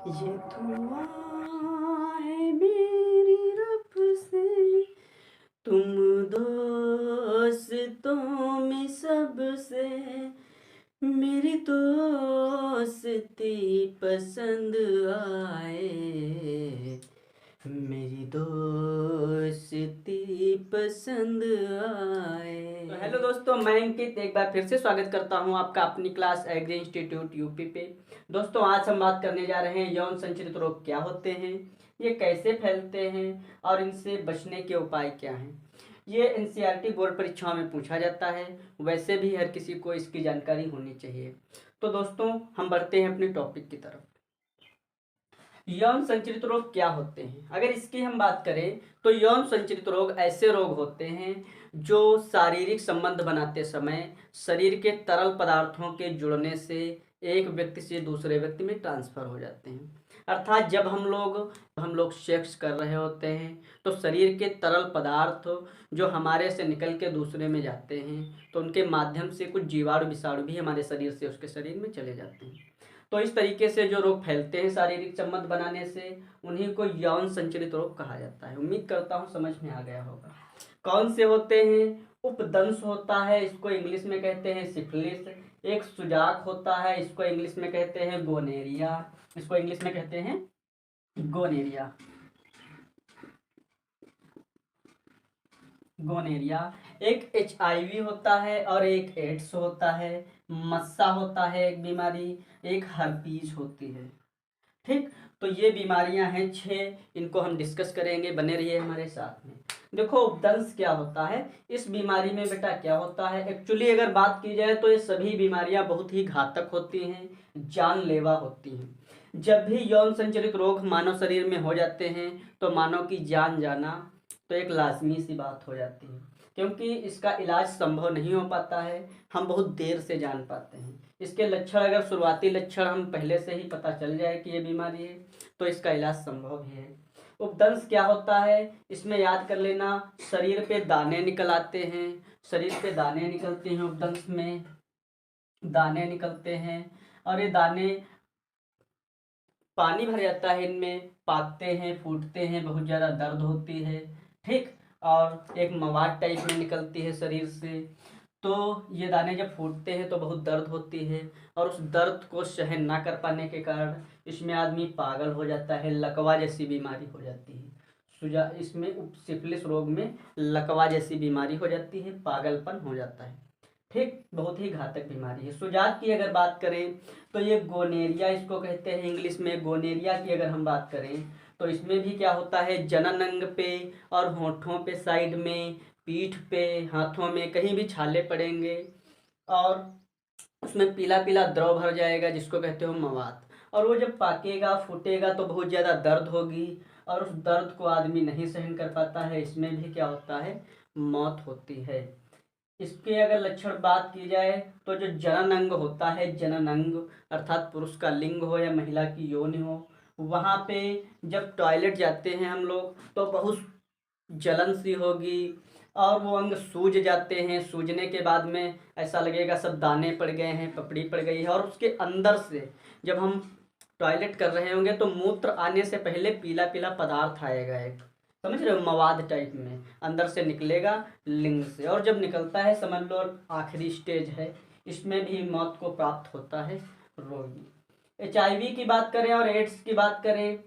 ये दुआ है मेरी रब से, तुम दोस्तों में सबसे मेरी दोस्ती पसंद आए, मेरी दोस्ती पसंद आए। तो हेलो दोस्तों, मैं अंकित एक बार फिर से स्वागत करता हूं आपका अपनी क्लास एग्री इंस्टीट्यूट यूपी पे। दोस्तों, आज हम बात करने जा रहे हैं यौन संचालित रोग क्या होते हैं, ये कैसे फैलते हैं और इनसे बचने के उपाय क्या हैं। ये एनसीईआरटी बोर्ड परीक्षाओं में पूछा जाता है, वैसे भी हर किसी को इसकी जानकारी होनी चाहिए। तो दोस्तों, हम बढ़ते हैं अपने टॉपिक की तरफ। यौन संचालित रोग क्या होते हैं? अगर इसकी हम बात करें तो यौन संचालित रोग ऐसे रोग होते हैं जो शारीरिक संबंध बनाते समय शरीर के तरल पदार्थों के जुड़ने से एक व्यक्ति से दूसरे व्यक्ति में ट्रांसफर हो जाते हैं। अर्थात जब हम लोग सेक्स कर रहे होते हैं तो शरीर के तरल पदार्थ जो हमारे से निकल के दूसरे में जाते हैं तो उनके माध्यम से कुछ जीवाणु विषाणु भी हमारे शरीर से उसके शरीर में चले जाते हैं। तो इस तरीके से जो रोग फैलते हैं शारीरिक संबंध बनाने से, उन्हीं को यौन संचालित रोग कहा जाता है। उम्मीद करता हूँ समझ में आ गया होगा। कौन से होते हैं? उपदंश होता है, इसको इंग्लिश में कहते हैं सिफिलिस। एक सुजाक होता है, इसको इंग्लिश में कहते हैं गोनेरिया। इसको इंग्लिश में कहते हैं गोनेरिया। गोनेरिया। एक एचआईवी होता है और एक एड्स होता है। मस्सा होता है एक बीमारी, एक हर्पीज होती है। ठीक, तो ये बीमारियां हैं 6, इनको हम डिस्कस करेंगे, बने रहिए हमारे साथ में। देखो, उपदंश क्या होता है? इस बीमारी में बेटा क्या होता है, एक्चुअली अगर बात की जाए तो ये सभी बीमारियां बहुत ही घातक होती हैं, जानलेवा होती हैं। जब भी यौन संचालित रोग मानव शरीर में हो जाते हैं तो मानव की जान जाना तो एक लाजमी सी बात हो जाती है, क्योंकि इसका इलाज संभव नहीं हो पाता है, हम बहुत देर से जान पाते हैं। इसके लक्षण, अगर शुरुआती लक्षण हम पहले से ही पता चल जाए कि ये बीमारी है तो इसका इलाज संभव ही है। उपदंश क्या होता है? इसमें याद कर लेना, शरीर पे दाने निकल आते हैं, शरीर पे दाने निकलते हैं, उपदंश में दाने निकलते हैं और ये दाने पानी भर जाता है, इनमें पाकते हैं, फूटते हैं, बहुत ज़्यादा दर्द होती है। ठीक, और एक मवाद टाइप में निकलती है शरीर से। तो ये दाने जब फूटते हैं तो बहुत दर्द होती है और उस दर्द को सहन ना कर पाने के कारण इसमें आदमी पागल हो जाता है, लकवा जैसी बीमारी हो जाती है। इसमें सिफिलिस रोग में लकवा जैसी बीमारी हो जाती है, पागलपन हो जाता है। ठीक, बहुत ही घातक बीमारी है। सुजात की अगर बात करें तो ये गोनेरिया इसको कहते हैं इंग्लिश में। गोनेरिया की अगर हम बात करें तो इसमें भी क्या होता है, जनन अंग पे और होठों पे साइड में, पीठ पे, हाथों में कहीं भी छाले पड़ेंगे और उसमें पीला पीला द्रव भर जाएगा जिसको कहते हो मवाद। और वो जब पाकेगा, फूटेगा तो बहुत ज़्यादा दर्द होगी और उस दर्द को आदमी नहीं सहन कर पाता है। इसमें भी क्या होता है, मौत होती है। इसके अगर लक्षण बात की जाए तो जो जनन अंग होता है, जनन अंग अर्थात पुरुष का लिंग हो या महिला की योनि हो, वहाँ पे जब टॉयलेट जाते हैं हम लोग तो बहुत जलन सी होगी और वो अंग सूज जाते हैं। सूजने के बाद में ऐसा लगेगा सब दाने पड़ गए हैं, पपड़ी पड़ गई है। और उसके अंदर से जब हम टॉयलेट कर रहे होंगे तो मूत्र आने से पहले पीला पीला पदार्थ आएगा, एक समझ रहे हो, मवाद टाइप में अंदर से निकलेगा लिंग से। और जब निकलता है समझ लो आखिरी स्टेज है, इसमें भी मौत को प्राप्त होता है रोगी। एचआईवी की बात करें और एड्स की बात करें,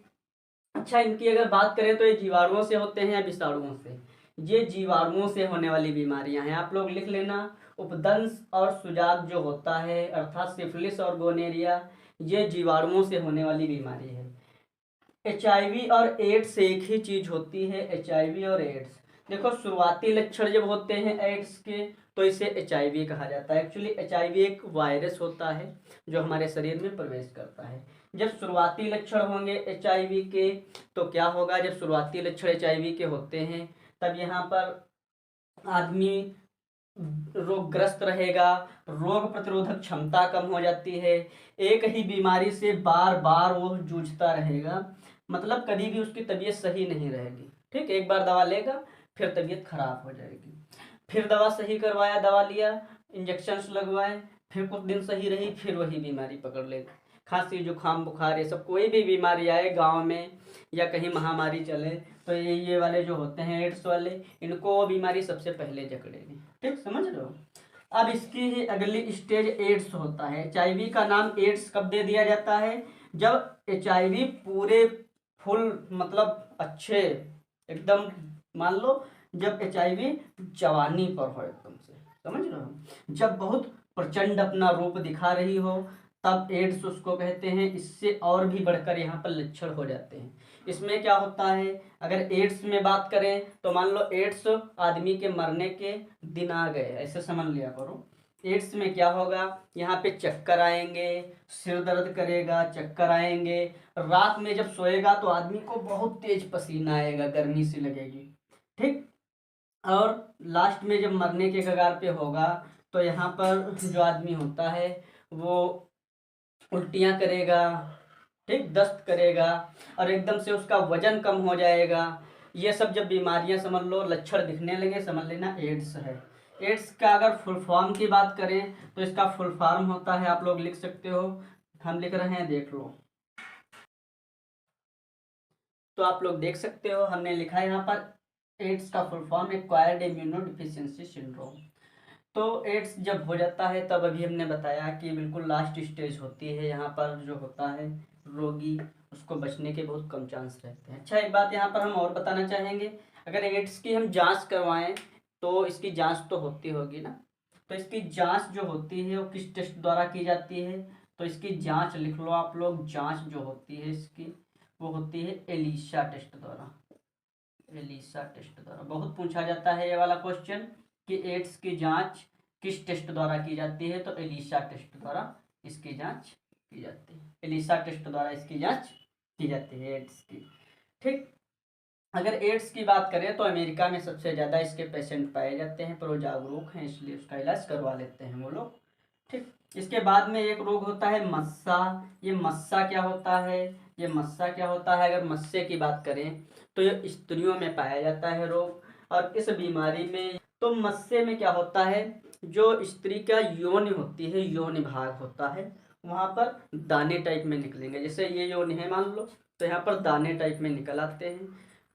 अच्छा इनकी अगर बात करें तो ये जीवाणुओं से होते हैं या विषाणुओं से? ये जीवाणुओं से होने वाली बीमारियां हैं, आप लोग लिख लेना। उपदंश और सुजाक जो होता है अर्थात सिफिलिस और गोनेरिया, ये जीवाणुओं से होने वाली बीमारी है। एचआईवी और एड्स एक ही चीज होती है, एचआईवी और एड्स। देखो, शुरुआती लक्षण जब होते हैं एड्स के तो इसे एचआईवी कहा जाता है। एक्चुअली एचआईवी एक वायरस होता है जो हमारे शरीर में प्रवेश करता है। जब शुरुआती लक्षण होंगे एचआईवी के तो क्या होगा, जब शुरुआती लक्षण एचआईवी के होते हैं तब यहाँ पर आदमी रोगग्रस्त रहेगा, रोग प्रतिरोधक क्षमता कम हो जाती है, एक ही बीमारी से बार बार वो जूझता रहेगा, मतलब कभी भी उसकी तबीयत सही नहीं रहेगी। ठीक, एक बार दवा लेगा फिर तबीयत खराब हो जाएगी, फिर दवा सही करवाया, दवा लिया, इंजेक्शन लगवाए, फिर कुछ दिन सही रही, फिर वही बीमारी पकड़ लेगी। खांसी जुकाम बुखार, ये सब कोई भी बीमारी आए गांव में या कहीं महामारी चले तो ये वाले जो होते हैं एड्स वाले, इनको वो बीमारी सबसे पहले जकड़ेगी। ठीक, समझ रहे हो। अब इसकी ही अगली स्टेज एड्स होता है। HIV का नाम एड्स कब दे दिया जाता है? जब HIV पूरे फुल मतलब अच्छे एकदम, मान लो जब HIV जवानी पर हो एकदम से, समझ रहे हो, जब बहुत प्रचंड अपना रूप दिखा रही हो, तब एड्स उसको कहते हैं। इससे और भी बढ़कर यहाँ पर लक्षण हो जाते हैं। इसमें क्या होता है, अगर एड्स में बात करें तो मान लो एड्स आदमी के मरने के दिन आ गए, ऐसे समझ लिया करो। एड्स में क्या होगा, यहाँ पे चक्कर आएंगे, सिर दर्द करेगा, चक्कर आएंगे, रात में जब सोएगा तो आदमी को बहुत तेज पसीना आएगा, गर्मी सी लगेगी। ठीक, और लास्ट में जब मरने के कगार पे होगा तो यहाँ पर जो आदमी होता है वो उल्टियाँ करेगा, ठीक, दस्त करेगा, और एकदम से उसका वजन कम हो जाएगा। ये सब जब बीमारियां समझ लो लक्षण दिखने लगे, समझ लेना एड्स है। एड्स का अगर फुल फॉर्म की बात करें तो इसका फुल फॉर्म होता है, आप लोग लिख सकते हो, हम लिख रहे हैं, देख लो। तो आप लोग देख सकते हो हमने लिखा है यहाँ पर एड्स का full form acquired immuno deficiency syndrome. तो एड्स जब हो जाता है तब अभी हमने बताया कि बिल्कुल लास्ट स्टेज होती है। यहाँ पर जो होता है रोगी, उसको बचने के बहुत कम चांस रहते हैं। अच्छा, एक बात यहाँ पर हम और बताना चाहेंगे, अगर एड्स की हम जांच करवाएं तो इसकी जांच तो होती होगी ना, तो इसकी जांच जो होती है वो किस टेस्ट द्वारा की जाती है? तो इसकी जांच लिख लो आप लोग, जांच जो होती है इसकी वो होती है एलिसा टेस्ट द्वारा। एलिसा टेस्ट द्वारा बहुत पूछा जाता है ये वाला क्वेश्चन कि एड्स की जांच किस टेस्ट द्वारा की जाती है? तो एलिसा टेस्ट द्वारा इसकी जांच की जाती है। एलिसा टेस्ट द्वारा इसकी जांच की जाती है एड्स की। ठीक, अगर एड्स की बात करें तो अमेरिका में सबसे ज़्यादा इसके पेशेंट पाए जाते हैं, पर वो जागरूक हैं इसलिए उसका इलाज करवा लेते हैं वो लोग। ठीक, इसके बाद में एक रोग होता है मस्सा। ये मस्सा क्या होता है? ये मस्सा क्या होता है, अगर मस्से की बात करें तो ये स्त्रियों में पाया जाता है रोग। और इस बीमारी में तो मस्से में क्या होता है, जो स्त्री का योनि होती है, योनि भाग होता है, वहाँ पर दाने टाइप में निकलेंगे। जैसे ये योनि है मान लो, तो यहाँ पर दाने टाइप में निकल आते हैं।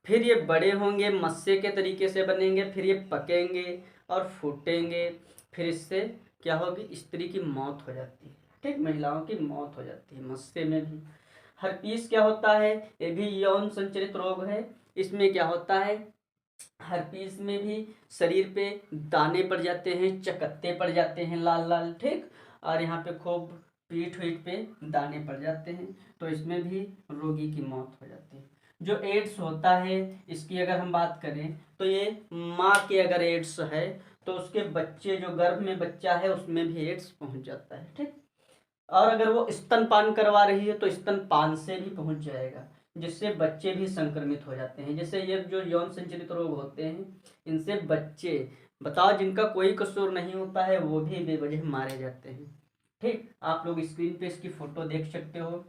फिर ये बड़े होंगे, मस्से के तरीके से बनेंगे, फिर ये पकेंगे और फूटेंगे। फिर इससे क्या होगी, स्त्री की मौत हो जाती है। ठीक, महिलाओं की मौत हो जाती है मस्से में भी। हर्पीस क्या होता है, ये भी यौन संचरित रोग है। इसमें क्या होता है, हर्पीस में भी शरीर पे दाने पड़ जाते हैं, चकत्ते पड़ जाते हैं लाल लाल। ठीक, और यहाँ पे खूब पीठ वीठ पे दाने पड़ जाते हैं, तो इसमें भी रोगी की मौत हो जाती है। जो एड्स होता है इसकी अगर हम बात करें तो ये माँ के अगर एड्स है तो उसके बच्चे, जो गर्भ में बच्चा है, उसमें भी एड्स पहुंच जाता है। ठीक, और अगर वो स्तनपान करवा रही है तो स्तनपान से भी पहुंच जाएगा, जिससे बच्चे भी संक्रमित हो जाते हैं। जैसे ये जो यौन संचालित रोग होते हैं, इनसे बच्चे, बताओ, जिनका कोई कसूर नहीं होता है वो भी बेवजह मारे जाते हैं। ठीक, आप लोग स्क्रीन पे इसकी फोटो देख सकते हो,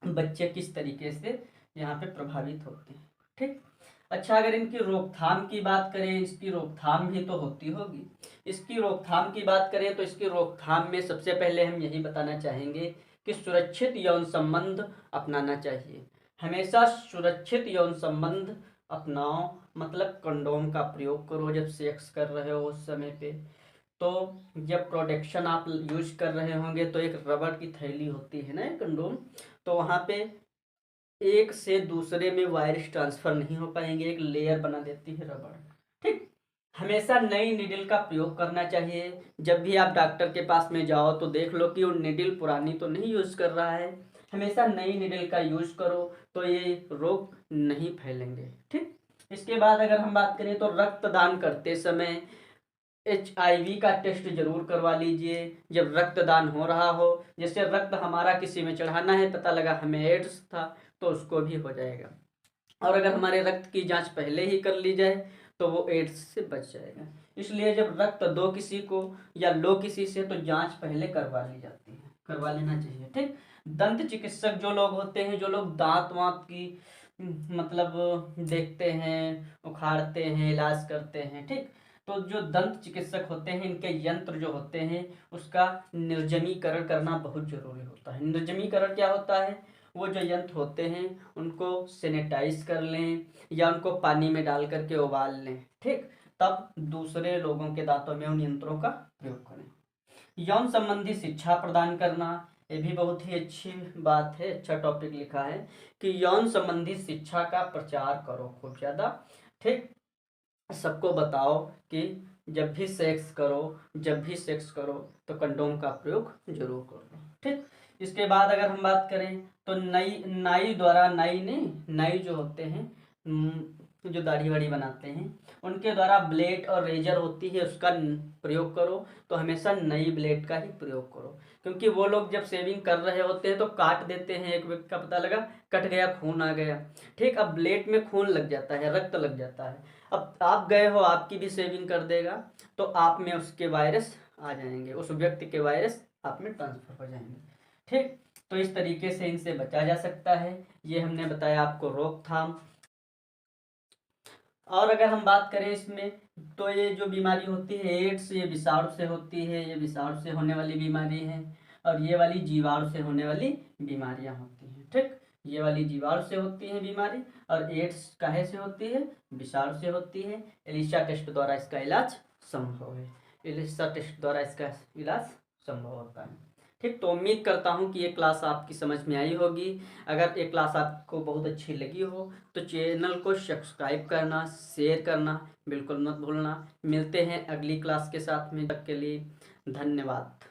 बच्चे किस तरीके से यहाँ पे प्रभावित होते हैं। ठीक, अच्छा, अगर इनकी रोकथाम की बात करें, इसकी रोकथाम भी तो होती होगी। इसकी रोकथाम की बात करें तो इसकी रोकथाम में सबसे पहले हम यही बताना चाहेंगे कि सुरक्षित यौन संबंध अपनाना चाहिए। हमेशा सुरक्षित यौन संबंध अपनाओ, मतलब कंडोम का प्रयोग करो जब सेक्स कर रहे हो उस समय पे। तो जब प्रोटेक्शन आप यूज कर रहे होंगे तो एक रबड़ की थैली होती है ना कंडोम, तो वहाँ पे एक से दूसरे में वायरस ट्रांसफर नहीं हो पाएंगे, एक लेयर बना देती है रबड़। ठीक, हमेशा नई निडल का प्रयोग करना चाहिए। जब भी आप डॉक्टर के पास में जाओ तो देख लो कि वो निडल पुरानी तो नहीं यूज कर रहा है। हमेशा नई निडल का यूज करो तो ये रोग नहीं फैलेंगे। ठीक, इसके बाद अगर हम बात करें तो रक्तदान करते समय HIV का टेस्ट जरूर करवा लीजिए जब रक्तदान हो रहा हो। जैसे रक्त हमारा किसी में चढ़ाना है, पता लगा हमें एड्स था, तो उसको भी हो जाएगा। और अगर हमारे रक्त की जांच पहले ही कर ली जाए तो वो एड्स से बच जाएगा। इसलिए जब रक्त दो किसी को या लो किसी से तो जांच पहले करवा ली जाती है, करवा लेना चाहिए। ठीक, दंत चिकित्सक जो लोग होते हैं, जो लोग दांत वाँत की मतलब देखते हैं, उखाड़ते हैं, इलाज करते हैं, ठीक, तो जो दंत चिकित्सक होते हैं, इनके यंत्र जो होते हैं उसका निर्जमीकरण करना बहुत जरूरी होता है। निर्जमीकरण क्या होता है? वो जो यंत्र होते हैं उनको सैनिटाइज कर लें या उनको पानी में डाल करके उबाल लें, ठीक, तब दूसरे लोगों के दांतों में उन यंत्रों का प्रयोग करें। यौन संबंधी शिक्षा प्रदान करना, ये भी बहुत ही अच्छी बात है, अच्छा टॉपिक लिखा है कि यौन संबंधी शिक्षा का प्रचार करो खूब ज़्यादा, ठीक, सबको बताओ कि जब भी सेक्स करो तो कंडोम का प्रयोग जरूर करो, ठीक। इसके बाद अगर हम बात करें तो नाई जो होते हैं, जो दाढ़ी वाड़ी बनाते हैं उनके द्वारा ब्लेड और रेजर होती है उसका प्रयोग करो, तो हमेशा नई ब्लेड का ही प्रयोग करो, क्योंकि वो लोग जब शेविंग कर रहे होते हैं तो काट देते हैं, एक व्यक्ति का पता लगा कट गया, खून आ गया, ठीक। अब ब्लेड में खून लग जाता है, रक्त लग जाता है, अब आप गए हो, आपकी भी शेविंग कर देगा तो आप में उसके वायरस आ जाएंगे, उस व्यक्ति के वायरस आप में ट्रांसफर हो जाएंगे, ठीक। तो इस तरीके से इनसे बचा जा सकता है, ये हमने बताया आपको रोकथाम। और अगर हम बात करें इसमें तो ये जो बीमारी होती है एड्स, ये विषाणु से होती है, ये विषाणु से होने वाली बीमारी है, और ये वाली जीवाणु से होने वाली बीमारियां होती हैं, ठीक। ये वाली जीवाणु से होती है बीमारी, और एड्स काहे से होती है? विषाणु से होती है। एलिसा टेस्ट द्वारा इसका इलाज संभव है, एलिसा टेस्ट द्वारा इसका इलाज संभव होता है, ठीक। तो उम्मीद करता हूँ कि ये क्लास आपकी समझ में आई होगी। अगर ये क्लास आपको बहुत अच्छी लगी हो तो चैनल को सब्सक्राइब करना, शेयर करना बिल्कुल मत भूलना। मिलते हैं अगली क्लास के साथ में, तक के लिए धन्यवाद।